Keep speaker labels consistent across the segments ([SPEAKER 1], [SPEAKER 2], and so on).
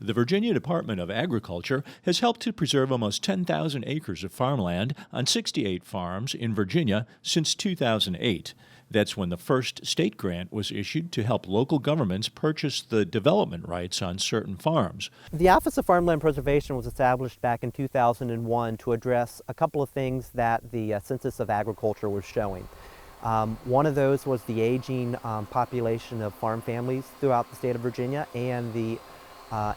[SPEAKER 1] The Virginia Department of Agriculture has helped to preserve almost 10,000 acres of farmland on 68 farms in Virginia since 2008. That's when the first state grant was issued to help local governments purchase the development rights on certain farms.
[SPEAKER 2] The Office of Farmland Preservation was established back in 2001 to address a couple of things that the Census of Agriculture was showing. One of those was the aging population of farm families throughout the state of Virginia and the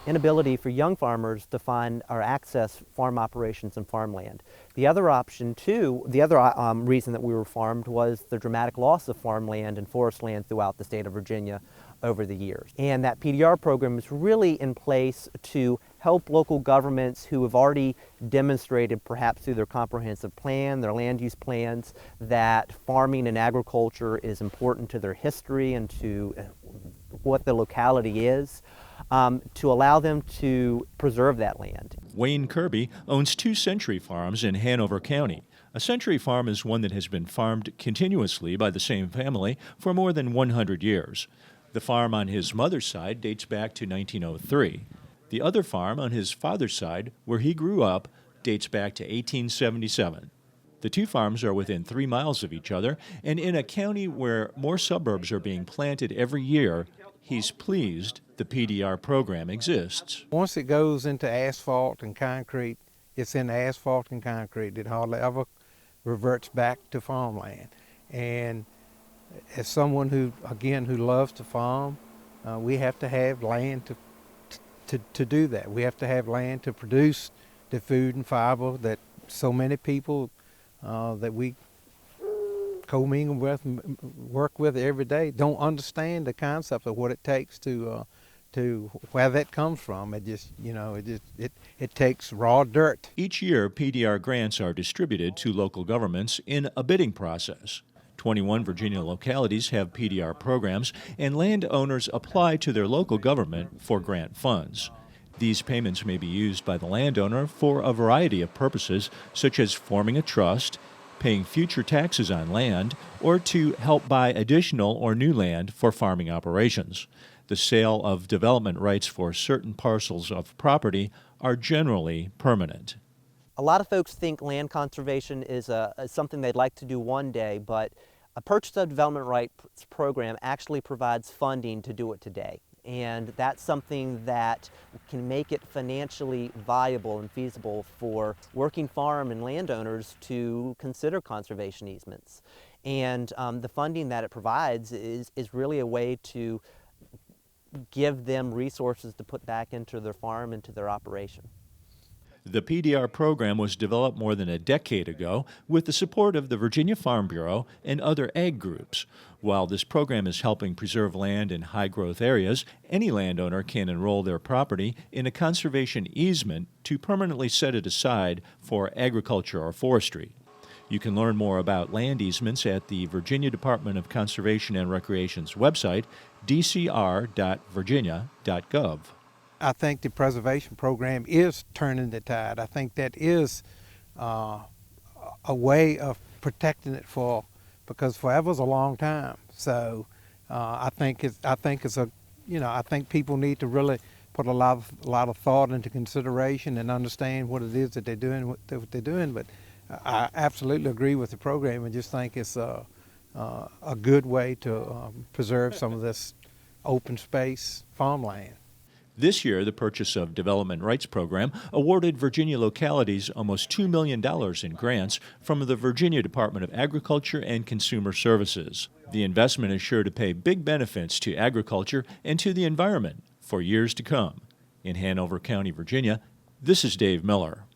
[SPEAKER 2] inability for young farmers to find or access farm operations and farmland. The other option too, the other reason that we were farmed was the dramatic loss of farmland and forest land throughout the state of Virginia over the years. And that PDR program is really in place to help local governments who have already demonstrated, perhaps through their comprehensive plan, their land use plans, that farming and agriculture is important to their history and to what the locality is, to allow them to preserve that land.
[SPEAKER 1] Wayne Kirby owns 2 Century Farms in Hanover County. A Century Farm is one that has been farmed continuously by the same family for more than 100 years. The farm on his mother's side dates back to 1903. The other farm on his father's side, where he grew up, dates back to 1877. The 2 farms are within 3 miles of each other, and in a county where more suburbs are being planted every year, he's pleased the PDR program exists.
[SPEAKER 3] Once it goes into asphalt and concrete, it's in asphalt and concrete. It hardly ever reverts back to farmland. And as someone who loves to farm, we have to have land to do that. We have to have land to produce the food and fiber that so many people that we commingle with, work with every day, don't understand the concept of what it takes to where that comes from. It takes raw dirt.
[SPEAKER 1] Each year, PDR grants are distributed to local governments in a bidding process. 21 Virginia localities have PDR programs, and landowners apply to their local government for grant funds. These payments may be used by the landowner for a variety of purposes, such as forming a trust, paying future taxes on land, or to help buy additional or new land for farming operations. The sale of development rights for certain parcels of property are generally permanent.
[SPEAKER 2] A lot of folks think land conservation is something they'd like to do one day, but a purchase of development rights program actually provides funding to do it today. And that's something that can make it financially viable and feasible for working farm and landowners to consider conservation easements. And the funding that it provides is really a way to give them resources to put back into their farm, into their operation.
[SPEAKER 1] The PDR program was developed more than a decade ago with the support of the Virginia Farm Bureau and other ag groups. While this program is helping preserve land in high-growth areas, any landowner can enroll their property in a conservation easement to permanently set it aside for agriculture or forestry. You can learn more about land easements at the Virginia Department of Conservation and Recreation's website, dcr.virginia.gov.
[SPEAKER 3] I think the preservation program is turning the tide. I think that is a way of protecting it because forever's a long time. So I think people need to really put a lot of thought into consideration and understand what it is that they're doing, what they're doing. But I absolutely agree with the program and just think it's a good way to preserve some of this open space farmland.
[SPEAKER 1] This year, the Purchase of Development Rights Program awarded Virginia localities almost $2 million in grants from the Virginia Department of Agriculture and Consumer Services. The investment is sure to pay big benefits to agriculture and to the environment for years to come. In Hanover County, Virginia, this is Dave Miller.